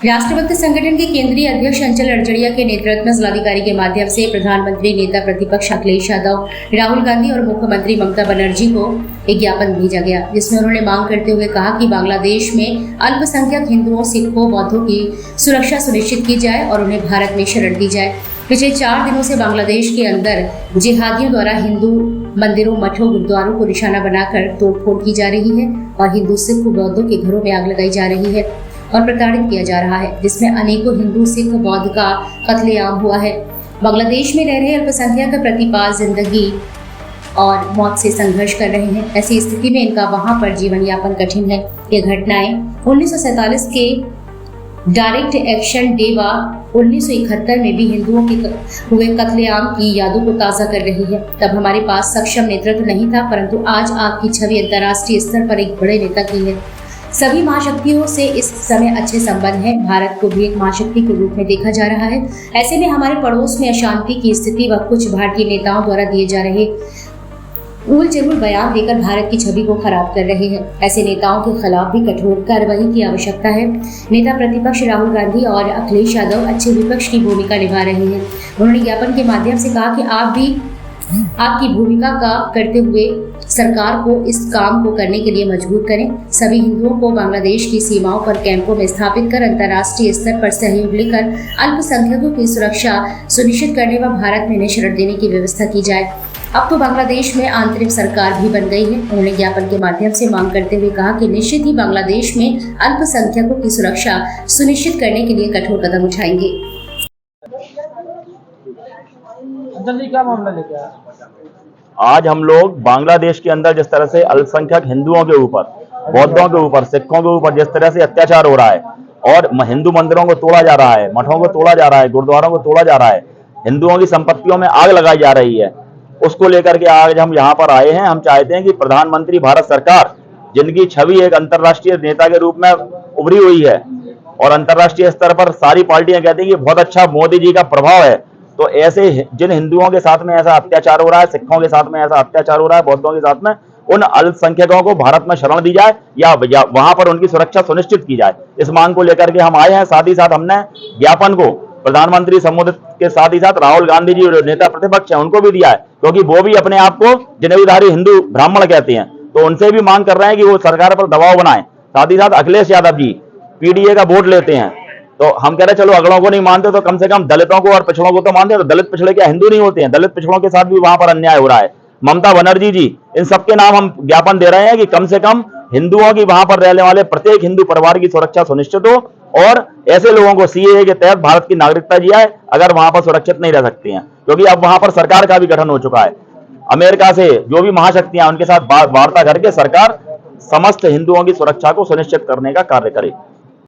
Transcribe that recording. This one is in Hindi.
राष्ट्रभक्त संगठन के केंद्रीय अध्यक्ष अंचल अड़जड़िया के नेतृत्व में जिलाधिकारी के माध्यम से प्रधानमंत्री, नेता प्रतिपक्ष अखिलेश यादव, राहुल गांधी और मुख्यमंत्री ममता बनर्जी को एक ज्ञापन भेजा गया, जिसमें उन्होंने मांग करते हुए कहा कि बांग्लादेश में अल्पसंख्यक हिंदुओं, सिखों, बौद्धों की सुरक्षा सुनिश्चित की जाए और उन्हें भारत में शरण दी जाए। पिछले 4 दिनों से बांग्लादेश के अंदर जिहादियों द्वारा हिंदू मंदिरों, मठों, गुरुद्वारों को निशाना बनाकर तोड़फोड़ की जा रही है और हिंदू, सिख, बौद्धों के घरों में आग लगाई जा रही है और प्रताड़ित किया जा रहा है, जिसमें अनेकों हिंदू, सिख, बौद्ध का कत्लेआम हुआ है। बांग्लादेश में रह रहे अल्पसंख्यक प्रतिपाल जिंदगी और मौत से संघर्ष कर रहे हैं। ऐसी स्थिति में इनका वहां पर जीवन यापन कठिन है। ये घटनाएं 1947 के डायरेक्ट एक्शन डे व 1971 में भी हिंदुओं के हुए कत्लेआम की यादों को ताज़ा कर रही है। तब हमारे पास सक्षम नेतृत्व नहीं था, परंतु आज आपकी छवि अंतर्राष्ट्रीय स्तर पर एक बड़े नेता की है। सभी महाशक्तियों से इस समय अच्छे संबंध हैं। भारत को भी एक महाशक्ति के रूप में देखा जा रहा है। ऐसे में हमारे पड़ोस में अशांति की स्थिति व कुछ भारतीय नेताओं द्वारा दिए जा रहे उल जरूर बयान देकर भारत की छवि को खराब कर रहे हैं। ऐसे नेताओं के खिलाफ भी कठोर कार्रवाई की आवश्यकता है। नेता प्रतिपक्ष राहुल गांधी और अखिलेश यादव अच्छे विपक्ष की भूमिका निभा रहे हैं। उन्होंने ज्ञापन के माध्यम से कहा कि आप भी आपकी भूमिका का करते हुए सरकार को इस काम को करने के लिए मजबूर करें। सभी हिंदुओं को बांग्लादेश की सीमाओं पर कैंपों में स्थापित कर अंतर्राष्ट्रीय स्तर पर सहयोग लेकर अल्पसंख्यकों की सुरक्षा सुनिश्चित करने व भारत में इन्हें शरण देने की व्यवस्था की जाए। अब तो बांग्लादेश में आंतरिक सरकार भी बन गई है। उन्होंने ज्ञापन के माध्यम से मांग करते हुए कहा कि निश्चित ही बांग्लादेश में अल्पसंख्यकों की सुरक्षा सुनिश्चित करने के लिए कठोर कदम उठाएंगे। क्या मामला लेके आए? आज हम लोग बांग्लादेश के अंदर जिस तरह से अल्पसंख्यक हिंदुओं के ऊपर, बौद्धों के ऊपर, सिखों के ऊपर जिस तरह से अत्याचार हो रहा है और हिंदू मंदिरों को तोड़ा जा रहा है, मठों को तोड़ा जा रहा है, गुरुद्वारों को तोड़ा जा रहा है, हिंदुओं की संपत्तियों में आग लगाई जा रही है, उसको लेकर के आज हम यहाँ पर आए हैं। हम चाहते हैं कि प्रधानमंत्री भारत सरकार, जिनकी छवि एक अंतर्राष्ट्रीय नेता के रूप में उभरी हुई है और अंतर्राष्ट्रीय स्तर पर सारी पार्टियां कहती हैं कि बहुत अच्छा मोदी जी का प्रभाव है, तो ऐसे जिन हिंदुओं के साथ में ऐसा अत्याचार हो रहा है, सिखों के साथ में ऐसा अत्याचार हो रहा है, बौद्धों के साथ में, उन अल्पसंख्यकों को भारत में शरण दी जाए या वहां पर उनकी सुरक्षा सुनिश्चित की जाए। इस मांग को लेकर के हम आए हैं। साथ ही साथ हमने ज्ञापन को प्रधानमंत्री संबोधित के साथ ही साथ राहुल गांधी जी और नेता प्रतिपक्ष हैं उनको भी दिया है, क्योंकि वो भी अपने आप को जनेऊधारी हिंदू ब्राह्मण कहते हैं, तो उनसे भी मांग कर रहे हैं कि वो सरकार पर दबाव बनाए। साथ ही साथ अखिलेश यादव जी पीडीए का वोट लेते हैं, तो हम कह रहे चलो अगड़ों को नहीं मानते तो कम से कम दलितों को और पिछड़ों को तो मानते हैं। तो दलित पिछड़े क्या हिंदू नहीं होते हैं? दलित पिछड़ों के साथ भी वहां पर अन्याय हो रहा है। ममता बनर्जी जी, इन सबके नाम हम ज्ञापन दे रहे हैं कि कम से कम हिंदुओं की वहां पर रहने वाले प्रत्येक हिंदू परिवार की सुरक्षा सुनिश्चित हो और ऐसे लोगों को सीएए के तहत भारत की नागरिकता दी जाए अगर वहां पर सुरक्षित नहीं रह सकते हैं, क्योंकि अब वहां पर सरकार का भी गठन हो चुका है। अमेरिका से जो भी महाशक्तियां उनके साथ वार्ता करके सरकार समस्त हिंदुओं की सुरक्षा को सुनिश्चित करने का कार्य करे।